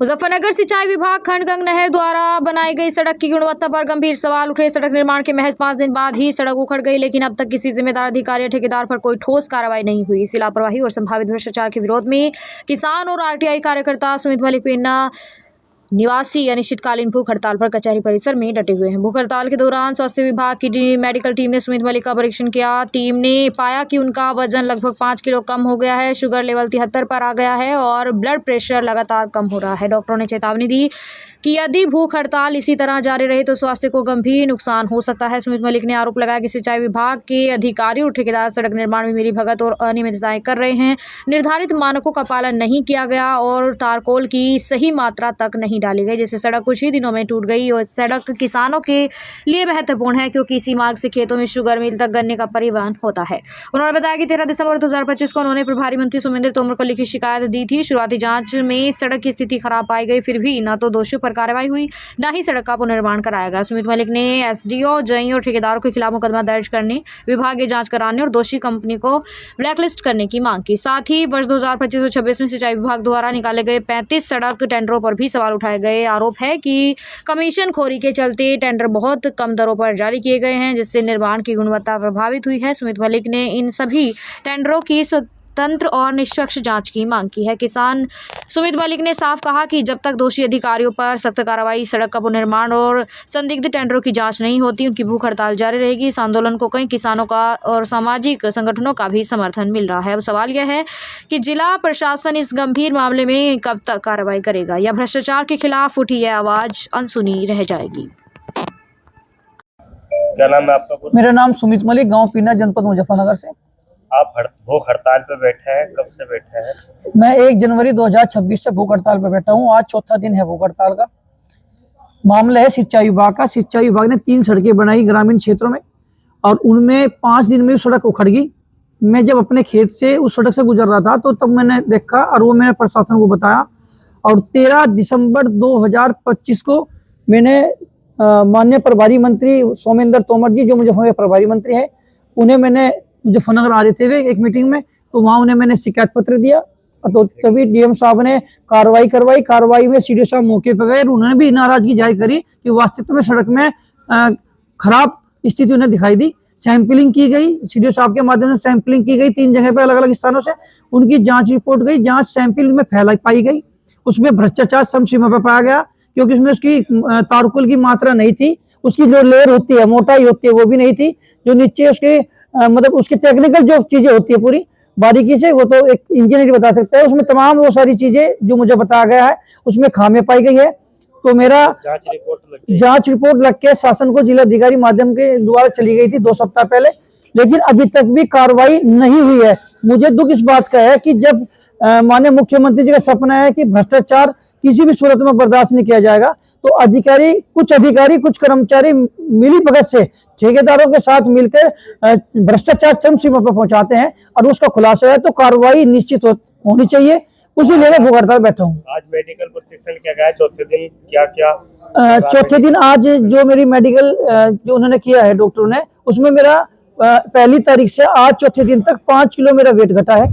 मुजफ्फरनगर सिंचाई विभाग खंडगंग नहर द्वारा बनाई गई सड़क की गुणवत्ता पर गंभीर सवाल उठे। सड़क निर्माण के महज 5 दिन बाद ही सड़क उखड़ गई, लेकिन अब तक किसी जिम्मेदार अधिकारी या ठेकेदार पर कोई ठोस कार्रवाई नहीं हुई। इसी लापरवाही और संभावित भ्रष्टाचार के विरोध में किसान और आरटीआई कार्यकर्ता सुमित मलिक पेन्ना निवासी अनिश्चितकालीन भूख हड़ताल पर कचहरी परिसर में डटे हुए हैं। भूख हड़ताल के दौरान स्वास्थ्य विभाग की मेडिकल टीम ने सुमित मलिक का परीक्षण किया। टीम ने पाया कि उनका वजन लगभग 5 किलो कम हो गया है, शुगर लेवल 73 पर आ गया है और ब्लड प्रेशर लगातार कम हो रहा है। डॉक्टरों ने चेतावनी दी कि यदि भूख हड़ताल इसी तरह जारी रहे तो स्वास्थ्य को गंभीर नुकसान हो सकता है। सुमित मलिक ने आरोप लगाया कि सिंचाई विभाग के अधिकारी और ठेकेदार सड़क निर्माण में मिलीभगत और अनियमितताएं कर रहे हैं। निर्धारित मानकों का पालन नहीं किया गया और तारकोल की सही मात्रा तक नहीं डाली गई, जिससे सड़क कुछ ही दिनों में टूट गई। और सड़क किसानों के लिए महत्वपूर्ण है क्योंकि इसी मार्ग से खेतों में शुगर मिल तक गन्ने का परिवहन होता है। उन्होंने बताया कि 13 दिसंबर 2025 को उन्होंने प्रभारी मंत्री सोमेंद्र तोमर को लिखित शिकायत दी थी। शुरुआती जांच में सड़क की स्थिति खराब पाई गई, फिर भी न तो दोषियों पर कार्रवाई हुई न ही सड़क का पुनर्निर्माण कराया गया। सुमित मलिक ने एसडीओ, जई और ठेकेदारों के खिलाफ मुकदमा दर्ज करने, विभागीय जांच कराने और दोषी कंपनी को ब्लैकलिस्ट करने की मांग की। साथ ही वर्ष 2025-26 में सिंचाई विभाग द्वारा निकाले गए 35 सड़क टेंडरों पर भी सवाल उठाए गए। आरोप है कि कमीशन खोरी के चलते टेंडर बहुत कम दरों पर जारी किए गए हैं, जिससे निर्माण की गुणवत्ता प्रभावित हुई है। सुमित मलिक ने इन सभी टेंडरों की स्वतंत्र और निष्पक्ष जांच की मांग की है। किसान सुमित मलिक ने साफ कहा कि जब तक दोषी अधिकारियों पर सख्त कार्रवाई, सड़क का पुनर्निर्माण और संदिग्ध टेंडरों की जांच नहीं होती, उनकी भूख हड़ताल जारी रहेगी। इस आंदोलन को कई किसानों का और सामाजिक संगठनों का भी समर्थन मिल रहा है। अब सवाल यह है कि जिला प्रशासन इस गंभीर मामले में कब तक कार्रवाई करेगा या भ्रष्टाचार के खिलाफ उठी यह आवाज अनसुनी रह जाएगी। क्या नाम है आपका? मेरा नाम सुमित मलिक, गांव पीना, जनपद मुजफ्फरनगर से। आप भूख हड़ताल पे बैठे हैं, कब से बैठे हैं? मैं 1 जनवरी 2026 से भूख हड़ताल पे बैठा हूं। आज चौथा दिन है भूख हड़ताल का। मामला है सिंचाई विभाग का। सिंचाई विभाग ने 3 सड़कें बनाई ग्रामीण क्षेत्रों में और उनमें 5 दिन में सड़क उखड़ गई। मैं जब अपने खेत से उस सड़क से गुजर रहा था तो तब मैंने देखा और वो मैंने प्रशासन को बताया और 13 दिसंबर 2025 को मैंने माननीय प्रभारी मंत्री सोमेंद्र तोमर जी, जो मुजफ्फरनगर प्रभारी मंत्री है, उन्हें मैंने मुजफ्फरनगर आ रहे थे वे एक मीटिंग में, तो वहाँ उन्हें मैंने शिकायत पत्र दिया। तो तभी डीएम साहब ने कार्रवाई करवाई। कार्रवाई में सीडीओ साहब मौके पर गए, उन्होंने भी नाराजगी जाहिर करी कि वास्तव में सड़क में खराब स्थिति उन्हें दिखाई दी। सैंपलिंग की गई, सीडीओ साहब के माध्यम से सैंपलिंग की गई 3 जगह पर अलग अलग स्थानों से। उनकी जांच रिपोर्ट गई, जांच सैंपल में फैलाई पाई गई। उसमें भ्रष्टाचार समसीमा पर पाया गया क्योंकि उसमें उसकी तारकुल की मात्रा नहीं थी, उसकी जो लेयर होती है, मोटाई होती है, वो भी नहीं थी। जो नीचे उसके मतलब उसकी टेक्निकल जो चीजें होती है पूरी बारीकी से, वो तो एक इंजीनियर बता सकता है। उसमें तमाम वो सारी चीजें जो मुझे बताया गया है उसमें खामियां पाई गई है। तो मेरा जांच रिपोर्ट लग के शासन को जिला अधिकारी माध्यम के द्वारा चली गई थी 2 सप्ताह पहले, लेकिन अभी तक भी कार्रवाई नहीं हुई है। मुझे दुख इस बात का है कि जब माननीय मुख्यमंत्री जी का सपना है कि भ्रष्टाचार किसी भी सूरत में बर्दाश्त नहीं किया जाएगा, तो अधिकारी कुछ कर्मचारी मिली भगत से ठेकेदारों के साथ मिलकर भ्रष्टाचार चरम सीमा पर पहुंचाते हैं और उसका खुलासा है तो कार्रवाई निश्चित होनी चाहिए। उसी लिए मैं भूख हड़ताल बैठा हूँ। आज मेडिकल प्रशिक्षण क्या गया? चौथे दिन क्या चौथे दिन आज जो मेरी मेडिकल जो उन्होंने किया है डॉक्टरों ने, उसमें मेरा पहली तारीख से आज चौथे दिन तक 5 किलो मेरा वेट घटा है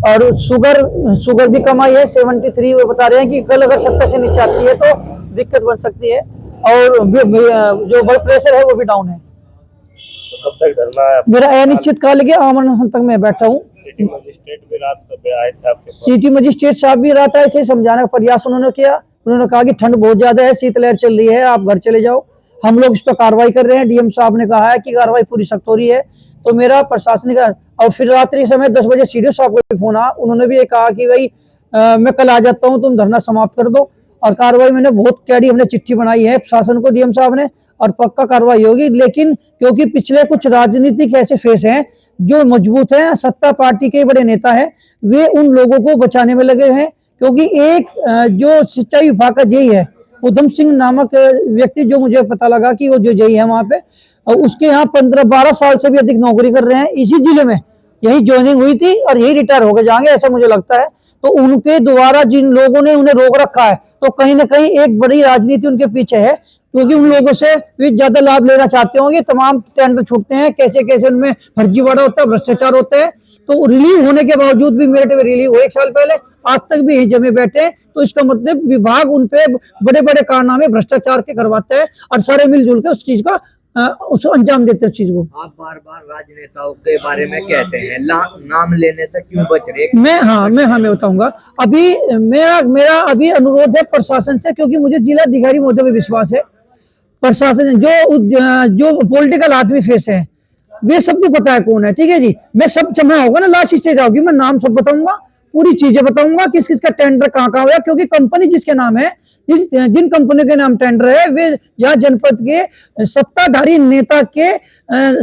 और शुगर भी कम आई है 73। वो बता रहे हैं कि कल अगर 70 से नीचे आती है तो दिक्कत बन सकती है और जो ब्लड प्रेशर है वो भी डाउन है। तो कब तक धरना है? मेरा अनिश्चितकाल के आमरण तक मैं बैठा हूँ। सिटी मजिस्ट्रेट भी रात को आए थे आपके पास? सिटी मजिस्ट्रेट साहब भी रात आए थे, समझाने का प्रयास उन्होंने किया। उन्होंने कहा कि ठंड बहुत ज्यादा है, शीतलहर चल रही है, आप घर चले जाओ, हम लोग इस पर कार्रवाई कर रहे हैं। डीएम साहब ने कहा है कि कार्रवाई पूरी सख्त हो रही है। तो मेरा प्रशासनिक और फिर रात्रि समय 10 बजे सीडीओ साहब को भी फोन आया, उन्होंने भी ये कहा कि भाई मैं कल आ जाता हूं, तुम धरना समाप्त कर दो। और कार्रवाई मैंने बहुत कैडी, हमने चिट्ठी बनाई है प्रशासन को, डीएम साहब ने, और पक्का कार्रवाई होगी। लेकिन क्योंकि पिछले कुछ राजनीतिक ऐसे फेस हैं जो मजबूत हैं, सत्ता पार्टी के बड़े नेता हैं, वे उन लोगों को बचाने में लगे हैं। क्योंकि एक जो सिंचाई विभाग का जेई है, उधम सिंह नामक व्यक्ति, जो मुझे पता लगा कि वो जो जेई है वहां पे, और उसके यहाँ 15-12 साल से भी अधिक नौकरी कर रहे हैं इसी जिले में। यही ज्वाइनिंग हुई थी और यही रिटायर होकर जाएंगे, ऐसा मुझे लगता है। तो उनके द्वारा जिन लोगों ने उन्हें रोक रखा है, तो कहीं ना कहीं एक बड़ी राजनीति उनके पीछे है, क्योंकि उन लोगों से भी ज्यादा लाभ लेना चाहते होंगे। तमाम टेंडर छूटते हैं, कैसे कैसे उनमें फर्जीवाड़ा होता है, भ्रष्टाचार होता है। तो रिलीव होने के बावजूद भी, मेरिट में रिलीव हुए 1 साल पहले, आज तक भी यहीं जमे बैठे हैं, तो इसका मतलब विभाग उन पे बड़े बड़े कारनामे भ्रष्टाचार के करवाता है और सारे मिलजुल के उस चीज का उसको अंजाम देते हैं उस चीज को। आप बार बार राजनेताओं के बारे में कहते हैं, नाम लेने से क्यों बच रहे? मैं बताऊंगा। अभी मेरा अभी अनुरोध है प्रशासन से, क्योंकि मुझे जिला अधिकारी महोदय पे विश्वास है। प्रशासन जो पॉलिटिकल आदमी फेस है वे सबको पता है कौन है, ठीक है जी। मैं सब जमा होगा ना, लास्ट स्टेज आओगी, मैं नाम सब बताऊंगा, पूरी चीजें बताऊंगा, किस किस का टेंडर कहाँ कहाँ हुआ, क्योंकि कंपनी जिसके नाम है, जिन कंपनी के नाम टेंडर है, वे यहाँ जनपद के सत्ताधारी नेता के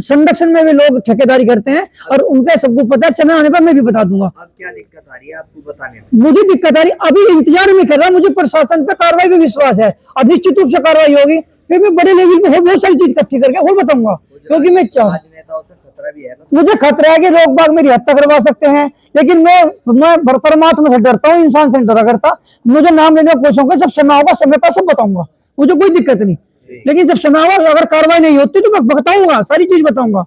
संरक्षण में वे लोग ठेकेदारी करते हैं और उनका सबको पता है। समय आने पर मैं भी बता दूंगा। अब क्या दिक्कत आ रही है आपको बताने में? मुझे दिक्कत आ रही, अभी इंतजार में कर रहा, मुझे प्रशासन पे कार्रवाई पे विश्वास है, अब निश्चित रूप से कार्रवाई होगी, फिर मैं बड़े लेवल पे बहुत सारी चीज इकट्ठी करके और बताऊंगा। क्योंकि मैं राजनेताओं से खतरा भी है, मुझे खतरा है कि लोग बाग मेरी हत्या करवा सकते हैं, लेकिन मैं परमात्मा से डरता हूँ, इंसान से डरा करता। मुझे नाम लेने में खुश होंगे, जब समय होगा समय पर सब बताऊंगा, मुझे कोई दिक्कत नहीं। लेकिन जब समय होगा, अगर कार्रवाई नहीं होती तो मैं बताऊंगा, सारी चीज बताऊंगा।